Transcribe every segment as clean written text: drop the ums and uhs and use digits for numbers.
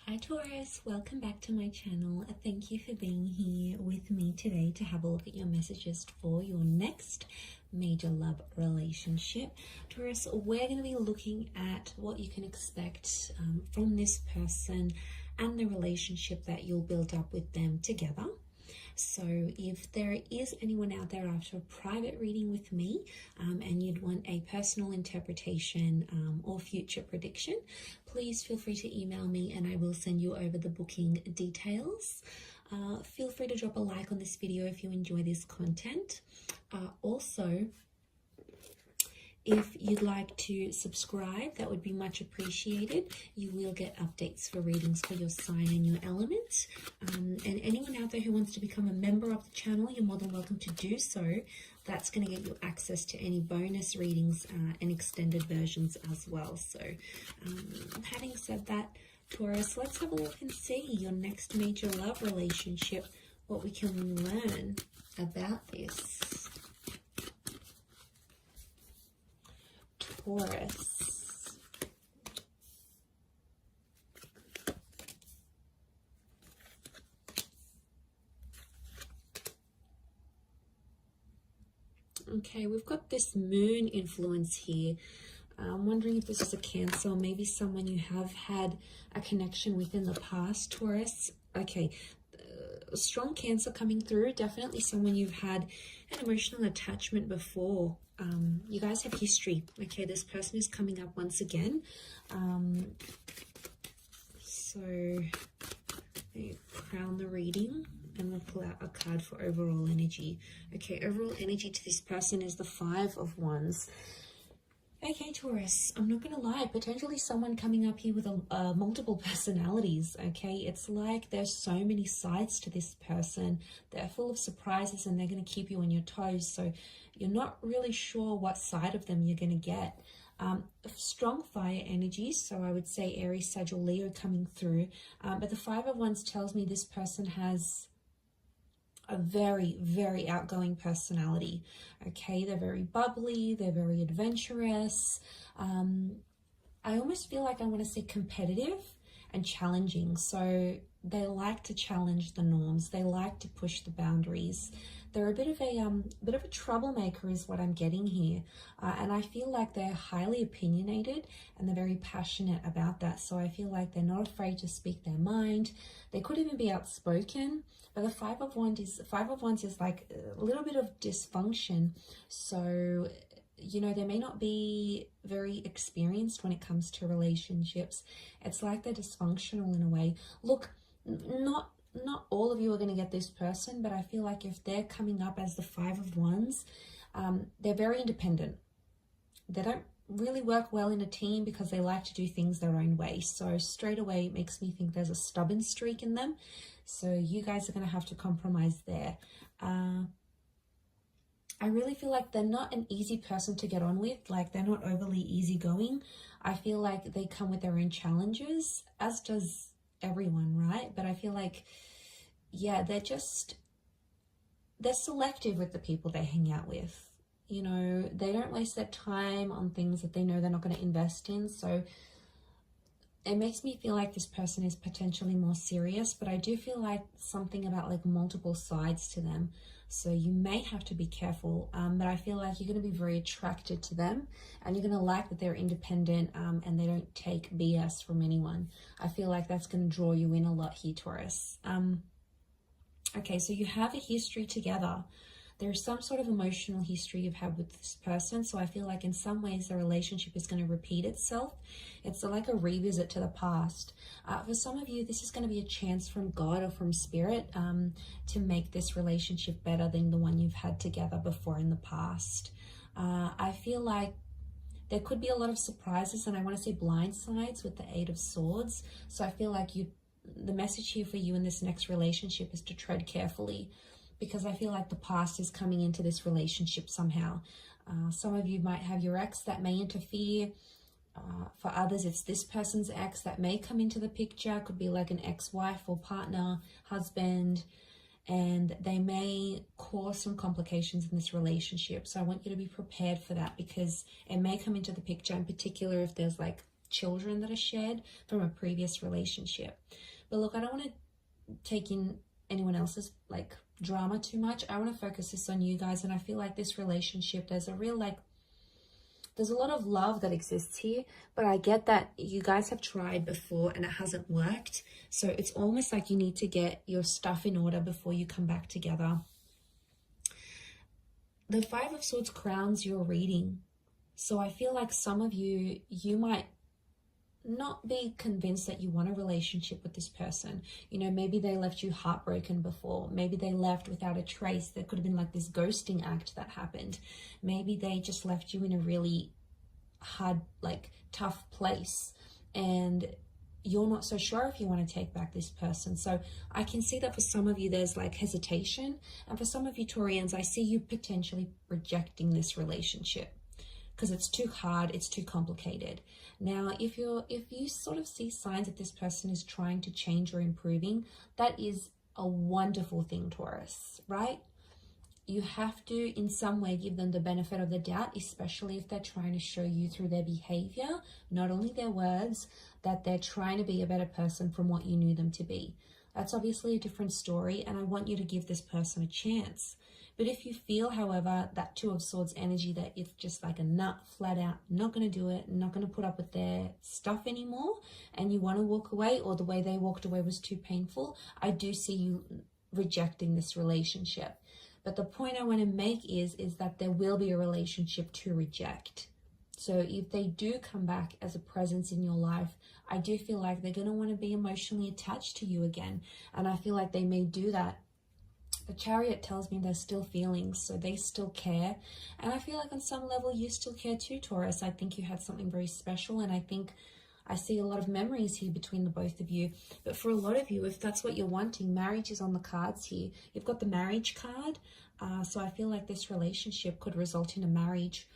Hi Taurus, welcome back to my channel. Thank you for being here with me today to have a look at your messages for your next major love relationship. Taurus, we're going to be looking at what you can expect from this person and the relationship that you'll build up with them together. So if there is anyone out there after a private reading with me and you'd want a personal interpretation or future prediction, please feel free to email me and I will send you over the booking details. Feel free to drop a like on this video if you enjoy this content. Also, if you'd like to subscribe, that would be much appreciated. You will get updates for readings for your sign and your element. And anyone out there who wants to become a member of the channel, you're more than welcome to do so. That's going to get you access to any bonus readings and extended versions as well. So having said that, Taurus, let's have a look and see your next major love relationship, what we can learn about this. Taurus. Okay, we've got this moon influence here. I'm wondering if this is a Cancer, or maybe someone you have had a connection with in the past, Taurus. Okay, strong Cancer coming through. Definitely someone you've had an emotional attachment before. You guys have history. Okay, this person is coming up once again. So let me crown the reading and we'll pull out a card for overall energy. Okay, overall energy to this person is the Five of Wands. Okay, Taurus, I'm not going to lie, potentially someone coming up here with multiple personalities, okay? It's like there's so many sides to this person. They're full of surprises and they're going to keep you on your toes. So you're not really sure what side of them you're going to get. Strong fire energies, so I would say Aries, Sagittarius, Leo coming through. But the Five of Wands tells me this person has a very, very outgoing personality. Okay, they're very bubbly, they're very adventurous. I almost feel like I want to say competitive and challenging. So they like to challenge the norms. They like to push the boundaries. They're a bit of a troublemaker is what I'm getting here. And I feel like they're highly opinionated and they're very passionate about that. So I feel like they're not afraid to speak their mind. They could even be outspoken. But the Five of Wands is like a little bit of dysfunction. So, you know, they may not be very experienced when it comes to relationships. It's like they're dysfunctional in a way. Look, not all of you are going to get this person, but I feel like if they're coming up as the Five of Wands, they're very independent. They don't really work well in a team because they like to do things their own way. So straight away, it makes me think there's a stubborn streak in them. So you guys are going to have to compromise there. I really feel like they're not an easy person to get on with. Like they're not overly easygoing. I feel like they come with their own challenges, as does everyone, right? But I feel like, yeah, they're selective with the people they hang out with. You know, they don't waste their time on things that they know they're not going to invest in. So it makes me feel like this person is potentially more serious, but I do feel like something about like multiple sides to them. So you may have to be careful, but I feel like you're going to be very attracted to them and you're going to like that they're independent and they don't take BS from anyone. I feel like that's going to draw you in a lot here, Taurus. Okay, so you have a history together. There's some sort of emotional history you've had with this person. So I feel like in some ways the relationship is going to repeat itself. It's like a revisit to the past. For some of you, this is going to be a chance from God or from Spirit to make this relationship better than the one you've had together before in the past. I feel like there could be a lot of surprises, and I want to say blind sides with the Eight of Swords. So I feel like the message here for you in this next relationship is to tread carefully, because I feel like the past is coming into this relationship somehow. Some of you might have your ex that may interfere. For others, it's this person's ex that may come into the picture. Could be like an ex-wife or partner, husband, and they may cause some complications in this relationship. So I want you to be prepared for that, because it may come into the picture, in particular if there's like children that are shared from a previous relationship. But look, I don't want to take in anyone else's like drama too much. I want to focus this on you guys, and I feel like this relationship, there's a real like, there's a lot of love that exists here, but I get that you guys have tried before and it hasn't worked. So it's almost like you need to get your stuff in order before you come back together. The Five of Swords crowns your reading. So I feel like some of you, you might not be convinced that you want a relationship with this person. You know, maybe they left you heartbroken before. Maybe they left without a trace. There could have been like this ghosting act that happened. Maybe they just left you in a really hard, like tough place, and you're not so sure if you want to take back this person. So I can see that for some of you, there's like hesitation. And for some of you Taurians, I see you potentially rejecting this relationship because it's too hard, it's too complicated. Now, if you sort of see signs that this person is trying to change or improving, that is a wonderful thing, Taurus, right? You have to in some way give them the benefit of the doubt, especially if they're trying to show you through their behavior, not only their words, that they're trying to be a better person from what you knew them to be. That's obviously a different story, and I want you to give this person a chance. But if you feel, however, that Two of Swords energy, that it's just like a nut, flat out, not going to do it, not going to put up with their stuff anymore, and you want to walk away, or the way they walked away was too painful, I do see you rejecting this relationship. But the point I want to make is that there will be a relationship to reject. So if they do come back as a presence in your life, I do feel like they're going to want to be emotionally attached to you again. And I feel like they may do that. The Chariot tells me there's still feelings, so they still care. And I feel like on some level you still care too, Taurus. I think you had something very special, and I think I see a lot of memories here between the both of you. But for a lot of you, if that's what you're wanting, marriage is on the cards here. You've got the marriage card. So I feel like this relationship could result in a marriage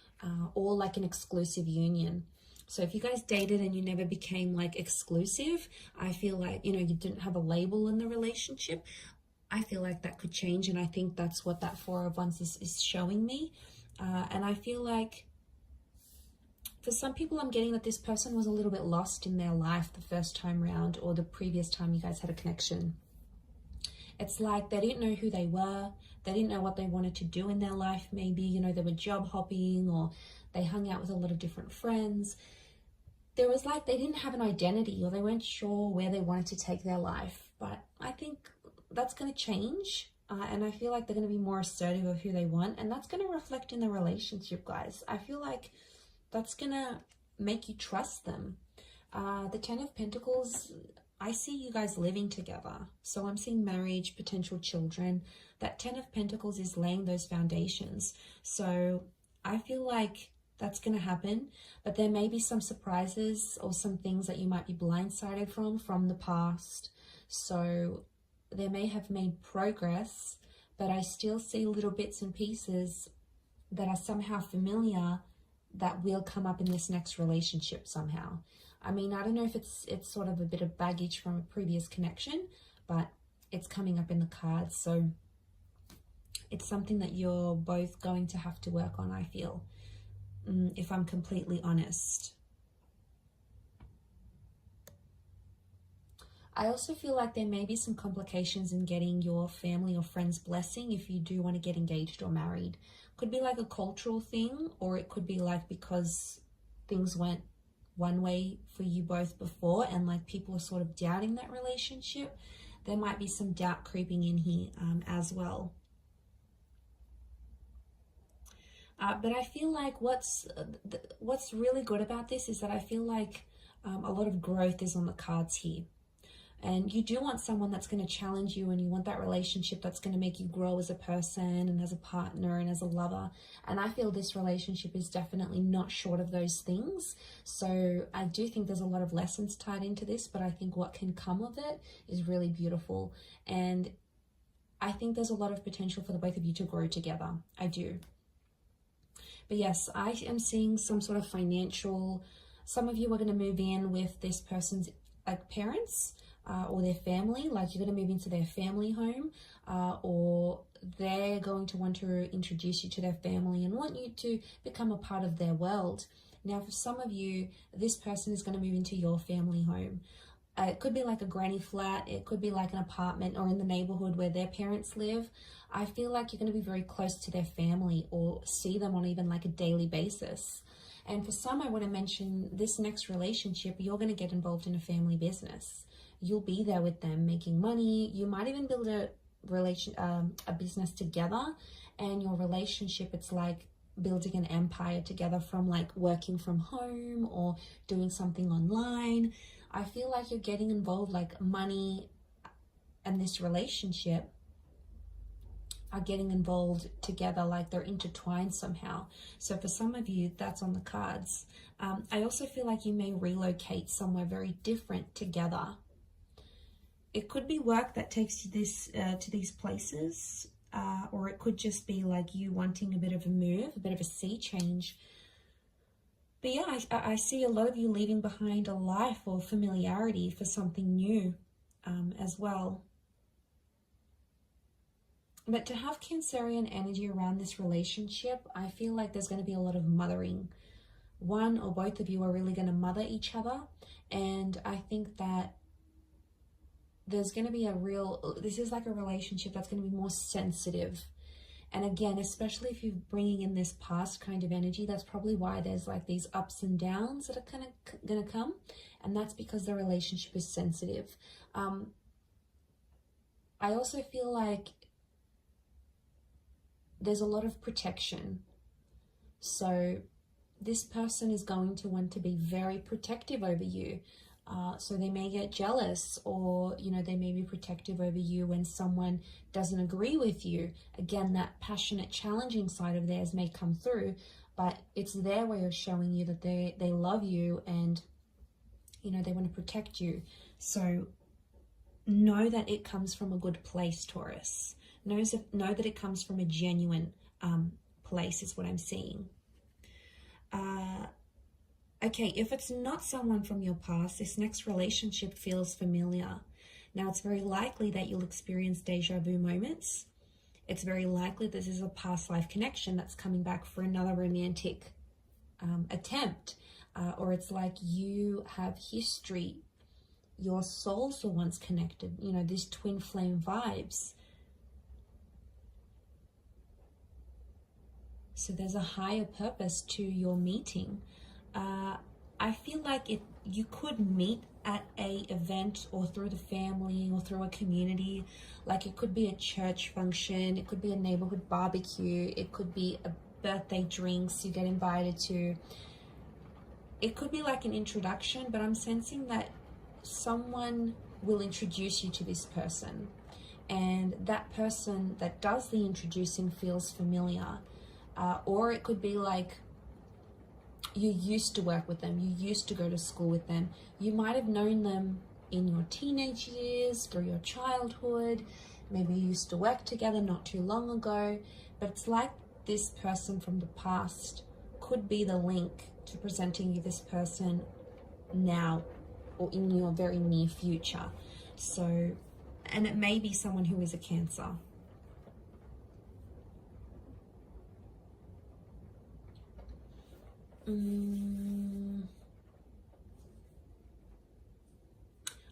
or like an exclusive union. So if you guys dated and you never became like exclusive, I feel like, you know, you didn't have a label in the relationship, I feel like that could change. And I think that's what that Four of Wands is showing me. And I feel like for some people, I'm getting that this person was a little bit lost in their life the first time round, or the previous time you guys had a connection. It's like they didn't know who they were. They didn't know what they wanted to do in their life. Maybe, you know, they were job hopping, or they hung out with a lot of different friends. There was like, they didn't have an identity, or they weren't sure where they wanted to take their life. But I think that's going to change. And I feel like they're going to be more assertive of who they want. And that's going to reflect in the relationship, guys. I feel like that's going to make you trust them. The Ten of Pentacles, I see you guys living together. So I'm seeing marriage, potential children. That Ten of Pentacles is laying those foundations. So I feel like that's going to happen. But there may be some surprises or some things that you might be blindsided from the past. So they may have made progress, but I still see little bits and pieces that are somehow familiar that will come up in this next relationship somehow. I mean, I don't know if it's sort of a bit of baggage from a previous connection, but it's coming up in the cards. So it's something that you're both going to have to work on, I feel, if I'm completely honest. I also feel like there may be some complications in getting your family or friends' blessing if you do want to get engaged or married. Could be like a cultural thing, or it could be like because things went one way for you both before and like people are sort of doubting that relationship. There might be some doubt creeping in here as well. But I feel like what's really good about this is that I feel like a lot of growth is on the cards here. And you do want someone that's going to challenge you, and you want that relationship that's going to make you grow as a person and as a partner and as a lover. And I feel this relationship is definitely not short of those things. So I do think there's a lot of lessons tied into this, but I think what can come of it is really beautiful. And I think there's a lot of potential for the both of you to grow together. I do. But yes, I am seeing some sort of financial, some of you are going to move in with this person's like parents, or their family, like you're going to move into their family home, or they're going to want to introduce you to their family and want you to become a part of their world. Now, for some of you, this person is going to move into your family home. It could be like a granny flat, it could be like an apartment or in the neighborhood where their parents live. I feel like you're going to be very close to their family or see them on even like a daily basis. And for some, I want to mention this next relationship, you're going to get involved in a family business. You'll be there with them making money. You might even build a business together, and your relationship, it's like building an empire together from like working from home or doing something online. I feel like you're getting involved, like money and this relationship are getting involved together, like they're intertwined somehow. So for some of you, that's on the cards. I also feel like you may relocate somewhere very different together. It could be work that takes you to these places, or it could just be like you wanting a bit of a move, a bit of a sea change. But yeah, I see a lot of you leaving behind a life or familiarity for something new as well. But to have Cancerian energy around this relationship, I feel like there's going to be a lot of mothering. One or both of you are really going to mother each other. And I think that there's going to be this is like a relationship that's going to be more sensitive. And again, especially if you're bringing in this past kind of energy, that's probably why there's like these ups and downs that are kind of going to come. And that's because the relationship is sensitive. I also feel like there's a lot of protection. So this person is going to want to be very protective over you. So they may get jealous, or, you know, they may be protective over you when someone doesn't agree with you. Again, that passionate, challenging side of theirs may come through, but it's their way of showing you that they love you and, you know, they want to protect you. So know that it comes from a good place, Taurus. Know that it comes from a genuine place is what I'm seeing. Okay, if it's not someone from your past, this next relationship feels familiar. Now, it's very likely that you'll experience deja vu moments. It's very likely this is a past life connection that's coming back for another romantic attempt. Or it's like you have history. Your souls were once connected. You know, these twin flame vibes. So there's a higher purpose to your meeting. I feel like you could meet at a event or through the family or through a community. Like it could be a church function, it could be a neighborhood barbecue, it could be a birthday drinks you get invited to. It could be like an introduction, but I'm sensing that someone will introduce you to this person, and that person that does the introducing feels familiar. Or it could be like you used to work with them, you used to go to school with them, you might have known them in your teenage years, through your childhood, maybe you used to work together not too long ago, but it's like this person from the past could be the link to presenting you this person now or in your very near future. So, and it may be someone who is a Cancer.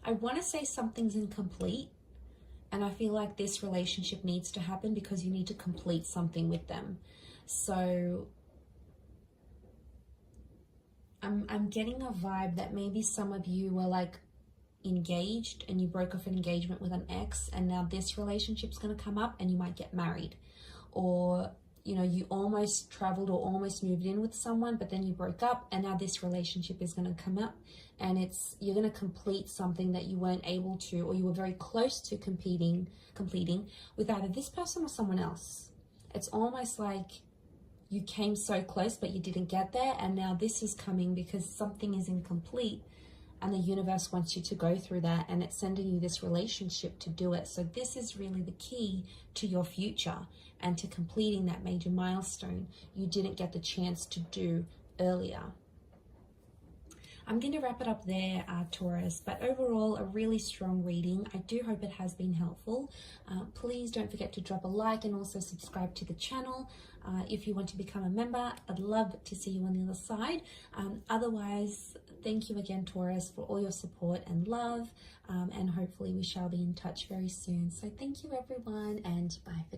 I want to say something's incomplete, and I feel like this relationship needs to happen because you need to complete something with them. So I'm getting a vibe that maybe some of you were like engaged and you broke off an engagement with an ex, and now this relationship's going to come up and you might get married. Or, you know, you almost traveled or almost moved in with someone, but then you broke up, and now this relationship is going to come up, and you're going to complete something that you weren't able to, or you were very close to completing with either this person or someone else. It's almost like you came so close, but you didn't get there, and now this is coming because something is incomplete, and the universe wants you to go through that, and it's sending you this relationship to do it. So this is really the key to your future and to completing that major milestone you didn't get the chance to do earlier. I'm going to wrap it up there, Taurus, but overall a really strong reading. I do hope it has been helpful. Please don't forget to drop a like and also subscribe to the channel. If you want to become a member, I'd love to see you on the other side. Otherwise, thank you again, Taurus, for all your support and love, and hopefully we shall be in touch very soon. So thank you everyone, and bye for